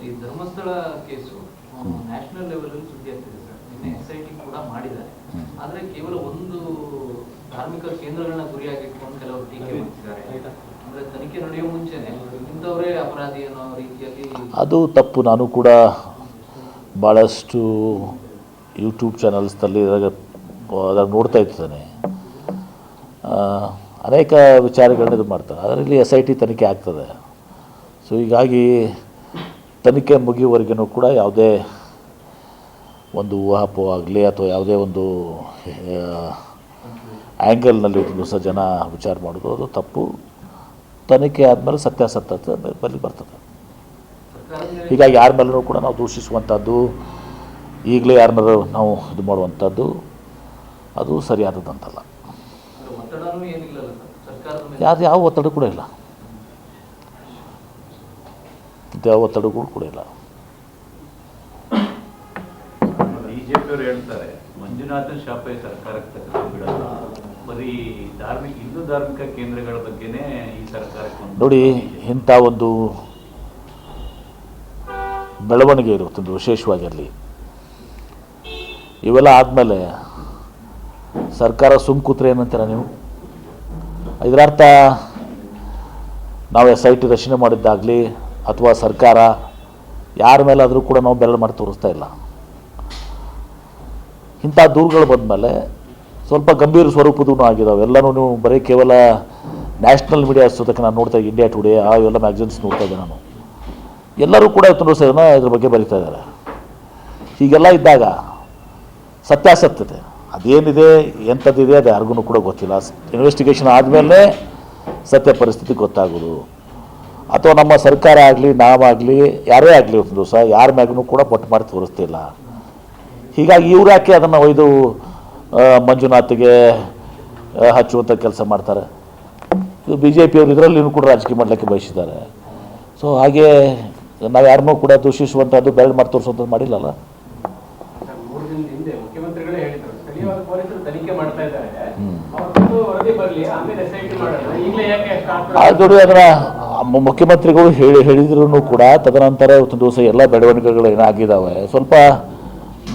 ಈ Dharmasthala case national level ಅಲ್ಲಿ ಸುದ್ದಿ ಆಗ್ತಿದೆ ಸರ್. ನಿನ್ನೆ SIT ಕೂಡ ಮಾಡಿದ್ದಾರೆ. ಆದರೆ ಕೇವಲ ಒಂದು ಧಾರ್ಮಿಕ ಕೇಂದ್ರಗಳನ್ನ ಗುರಿಯಾಗಿಟ್ಕೊಂಡು ಕೆಲವರು ಟೀಕೆ ಮಾಡ್ತಿದ್ದಾರೆ. ಅಂದ್ರೆ ತನಿಖೆ ನಡೆಯುವ ಮುಂಚೆನೆ ಇಂಥವರೇ ಅಪರಾಧಿ ಅನ್ನೋ ರೀತಿಯಲ್ಲಿ ಅದು ತಪ್ಪು. ನಾನು ಕೂಡ ಭಾಳಷ್ಟು ಯೂಟ್ಯೂಬ್ ಚಾನಲ್ಸ್ನಲ್ಲಿ ಅದನ್ನು ನೋಡ್ತಾ ಇರ್ತೇನೆ. ಅನೇಕ ವಿಚಾರಗಳನ್ನ ಇದು ಮಾಡ್ತಾರೆ. ಅದರಲ್ಲಿ SIT ತನಿಖೆ ಆಗ್ತದೆ. ಸೊ ಹೀಗಾಗಿ ತನಿಖೆ ಮುಗಿಯುವವರೆಗೂ ಕೂಡ ಯಾವುದೇ ಒಂದು ಊಹಾಪೋಹ ಆಗಲಿ ಅಥವಾ ಯಾವುದೇ ಒಂದು ಆ್ಯಂಗಲ್ನಲ್ಲಿ ಸಹ ಜನ ವಿಚಾರ ಮಾಡೋದು ಅದು ತಪ್ಪು. ತನಿಖೆ ಆದಮೇಲೆ ಸತ್ಯಾಸತ್ಯತೆ ಬರಲಿ ಬರ್ತದೆ. ಹೀಗಾಗಿ ಯಾರ ಮೇಲೂ ಕೂಡ ನಾವು ದೂಷಿಸುವಂಥದ್ದು, ಈಗಲೇ ಯಾರ ಮೇಲೆ ನಾವು ಇದು ಮಾಡುವಂಥದ್ದು ಅದು ಸರಿಯಾದದಂತಲ್ಲ. ಯಾವ ಒತ್ತಡ ಕೂಡ ಇಲ್ಲ, ಯಾವ ಒತ್ತಡಗಳು ಕೂಡ ಇಲ್ಲ. ಬಿಜೆಪಿಯವರು ಹೇಳ್ತಾರೆ ಮಂಜುನಾಥನ್ ಶಾಪೆ ಸರ್ಕಾರಕ್ಕೆ ಬಿಡಲ್ಲ, ಬರೀ ಹಿಂದೂ ಧಾರ್ಮಿಕ ಕೇಂದ್ರಗಳ ಬಗ್ಗೆನೇ ಈ ಸರ್ಕಾರಕ್ಕೆ. ನೋಡಿ, ಇಂಥ ಒಂದು ಬೆಳವಣಿಗೆ ಇರುತ್ತಂದು ವಿಶೇಷವಾಗಿರಲಿ. ಇವೆಲ್ಲ ಆದಮೇಲೆ ಸರ್ಕಾರ ಕೂತ್ರೆ ಏನಂತೀರ ನೀವು? ಇದರರ್ಥ ನಾವು SIT ರಚನೆ ಮಾಡಿದ್ದಾಗಲಿ ಅಥವಾ ಸರ್ಕಾರ ಯಾರ ಮೇಲಾದರೂ ಕೂಡ ನಾವು ಬೆರಳು ಮಾಡಿ ತೋರಿಸ್ತಾ ಇಲ್ಲ. ಇಂಥ ದೂರುಗಳು ಬಂದಮೇಲೆ ಸ್ವಲ್ಪ ಗಂಭೀರ ಸ್ವರೂಪದೂ ಆಗಿದ್ದಾವೆ. ಎಲ್ಲನೂ ನೀವು ಬರೀ ಕೇವಲ ನ್ಯಾಷನಲ್ ಮೀಡಿಯಾ ಅಷ್ಟೊತ್ತಕ್ಕೆ ನಾನು ನೋಡ್ತಾ ಇದ್ದೆ, ಇಂಡಿಯಾ ಟುಡೇ ಅವೆಲ್ಲ ಮ್ಯಾಗ್ಝಿನ್ಸ್ ನೋಡ್ತಾ ಇದ್ದೆ ನಾನು. ಎಲ್ಲರೂ ಕೂಡ ಇವತ್ತು ಸಹ ಇದ್ರ ಬಗ್ಗೆ ಬರೀತಾ ಇದ್ದಾರೆ. ಹೀಗೆಲ್ಲ ಇದ್ದಾಗ ಸತ್ಯಾಸತ್ಯತೆ ಅದೇನಿದೆ ಎಂಥದ್ದಿದೆ ಅದು ಯಾರಿಗೂ ಕೂಡ ಗೊತ್ತಿಲ್ಲ. ಇನ್ವೆಸ್ಟಿಗೇಷನ್ ಆದಮೇಲೆ ಸತ್ಯ ಪರಿಸ್ಥಿತಿ ಗೊತ್ತಾಗೋದು. ಅಥವಾ ನಮ್ಮ ಸರ್ಕಾರ ಆಗಲಿ ನಾವಾಗಲಿ ಯಾರೇ ಆಗಲಿ ಇವತ್ತು ದಿವಸ ಯಾರ ಮ್ಯಾಗೂ ಕೂಡ ಪಟ್ಟು ಮಾಡಿ ತೋರಿಸ್ತಿಲ್ಲ. ಹೀಗಾಗಿ ಇವ್ರು ಯಾಕೆ ಅದನ್ನು ಒಯ್ದು ಮಂಜುನಾಥ್ಗೆ ಹಚ್ಚುವಂಥ ಕೆಲಸ ಮಾಡ್ತಾರೆ? ಇದು BJP ಅವರು ಇದರಲ್ಲಿ ಕೂಡ ರಾಜಕೀಯ ಮಾಡಲಿಕ್ಕೆ ಬಯಸಿದ್ದಾರೆ. ಸೊ ಹಾಗೆ ನಾವು ಯಾರನ್ನೂ ಕೂಡ ದೂಷಿಸುವಂಥದ್ದು ಬೆರಳು ಮಾಡಿ ತೋರಿಸುವಂಥದ್ದು ಮಾಡಿಲ್ಲಲ್ಲ. ನೋಡಿ, ಅದರ ಮುಖ್ಯಮಂತ್ರಿಗಳು ಹೇಳಿದ್ರು ಕೂಡ ತದನಂತರ ಇವತ್ತು ದಿವಸ ಎಲ್ಲ ಬೆಳವಣಿಗೆಗಳು ಏನಾಗಿದ್ದಾವೆ ಸ್ವಲ್ಪ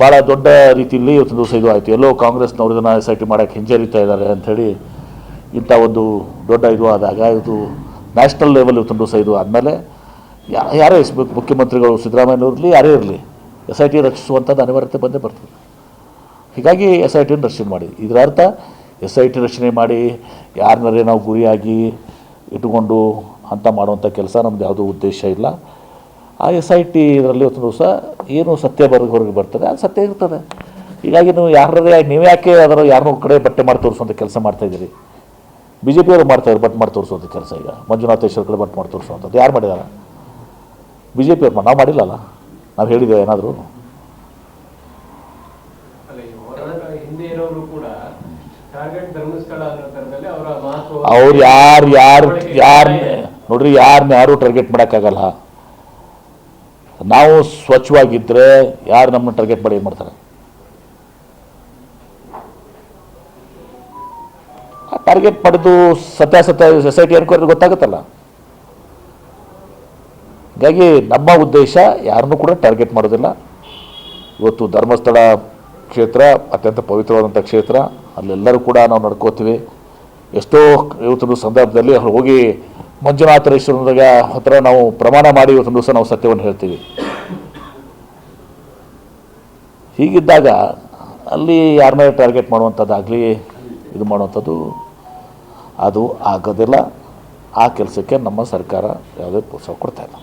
ಭಾಳ ದೊಡ್ಡ ರೀತಿಯಲ್ಲಿ ಇವತ್ತು ದಿವಸ ಇದು ಆಯಿತು. ಎಲ್ಲೋ ಕಾಂಗ್ರೆಸ್ನವರು ಇದನ್ನು SIT ಮಾಡೋಕ್ಕೆ ಹಿಂಜರಿತಾ ಇದ್ದಾರೆ ಅಂಥೇಳಿ ಇಂಥ ಒಂದು ದೊಡ್ಡ ಇದು ಆದಾಗ ಇದು ನ್ಯಾಷನಲ್ ಲೆವೆಲ್ ಇವತ್ತು ದಿವಸ ಇದು ಆದಮೇಲೆ ಯಾರೇ ಮುಖ್ಯಮಂತ್ರಿಗಳು ಸಿದ್ದರಾಮಯ್ಯನವ್ರಲ್ಲಿ ಯಾರೇ ಇರಲಿ SIT ರಚಿಸುವಂಥದ್ದು ಅನಿವಾರ್ಯತೆ ಬಂದೇ ಬರ್ತದೆ. ಹೀಗಾಗಿ SIT ರಚನೆ ಮಾಡಿ, ಇದರ ಅರ್ಥ SIT ರಚನೆ ಮಾಡಿ ಯಾರನ್ನೇ ನಾವು ಗುರಿಯಾಗಿ ಇಟ್ಟುಕೊಂಡು ಅಂತ ಮಾಡುವಂಥ ಕೆಲಸ ನಮ್ಮದು ಯಾವುದೂ ಉದ್ದೇಶ ಇಲ್ಲ. ಆ SIT ಇದರಲ್ಲಿ ಇವತ್ತು ದಿವಸ ಏನು ಸತ್ಯ ಹೊರಗೆ ಬರ್ತದೆ ಅದು ಸತ್ಯ ಇರ್ತದೆ. ಹೀಗಾಗಿ ನೀವು ಯಾಕೆ ಅದರ ಯಾರನ್ನೋ ಕಡೆ ಬಟ್ಟೆ ಮಾಡಿ ತೋರಿಸುವಂಥ ಕೆಲಸ ಮಾಡ್ತಾಯಿದ್ದೀರಿ? BJP ಅವರು ಮಾಡ್ತಾಯಿದ್ರು ಬಟ್ಟೆ ಮಾಡಿ ತೋರಿಸುವಂಥ ಕೆಲಸ. ಈಗ ಮಂಜುನಾಥೇಶ್ವರ ಕಡೆ ಬಟ್ಟೆ ಮಾಡಿ ತೋರಿಸುವಂಥದ್ದು ಯಾರು ಮಾಡಿದಾರ? BJP ಅವ್ರು ನಾವು ಮಾಡಿಲ್ಲಲ್ಲ. ನಾವು ಹೇಳಿದ್ದೇವೆ ಏನಾದರೂ? ಅವ್ರು ಯಾರು ನೋಡ್ರಿ, ಯಾರು ಟಾರ್ಗೆಟ್ ಮಾಡೋಕ್ಕಾಗಲ್ಲ. ನಾವು ಸ್ವಚ್ಛವಾಗಿದ್ದರೆ ಯಾರು ನಮ್ಮನ್ನು ಟಾರ್ಗೆಟ್ ಮಾಡಿ ಏನು ಮಾಡ್ತಾರೆ? ಟಾರ್ಗೆಟ್ ಮಾಡಿದ್ದು ಸತ್ಯಾಸತ್ಯ SIT ಎನ್ಕ್ವೈರಿ ಗೊತ್ತಾಗುತ್ತಲ್ಲ. ಹೀಗಾಗಿ ನಮ್ಮ ಉದ್ದೇಶ ಯಾರನ್ನೂ ಕೂಡ ಟಾರ್ಗೆಟ್ ಮಾಡೋದಿಲ್ಲ. ಇವತ್ತು ಧರ್ಮಸ್ಥಳ ಕ್ಷೇತ್ರ ಅತ್ಯಂತ ಪವಿತ್ರವಾದಂಥ ಕ್ಷೇತ್ರ, ಅಲ್ಲೆಲ್ಲರೂ ಕೂಡ ನಾವು ನಡ್ಕೋತೀವಿ. ಎಷ್ಟೋ ಇವತ್ತೊಂದು ಸಂದರ್ಭದಲ್ಲಿ ಹೋಗಿ ಮಂಜುನಾಥೇಶ್ವರನ ಹತ್ರ ನಾವು ಪ್ರಮಾಣ ಮಾಡಿ ಇವತ್ತೊಂದು ದಿವಸ ನಾವು ಸತ್ಯವನ್ನು ಹೇಳ್ತೀವಿ. ಹೀಗಿದ್ದಾಗ ಅಲ್ಲಿ ಯಾರ ಮೇಲೆ ಟಾರ್ಗೆಟ್ ಮಾಡುವಂಥದ್ದಾಗಲಿ ಇದು ಮಾಡುವಂಥದ್ದು ಅದು ಆಗೋದಿಲ್ಲ. ಆ ಕೆಲಸಕ್ಕೆ ನಮ್ಮ ಸರ್ಕಾರ ಯಾವುದೇ ಪ್ರೋತ್ಸಾಹ ಕೊಡ್ತಾ ಇಲ್ಲ.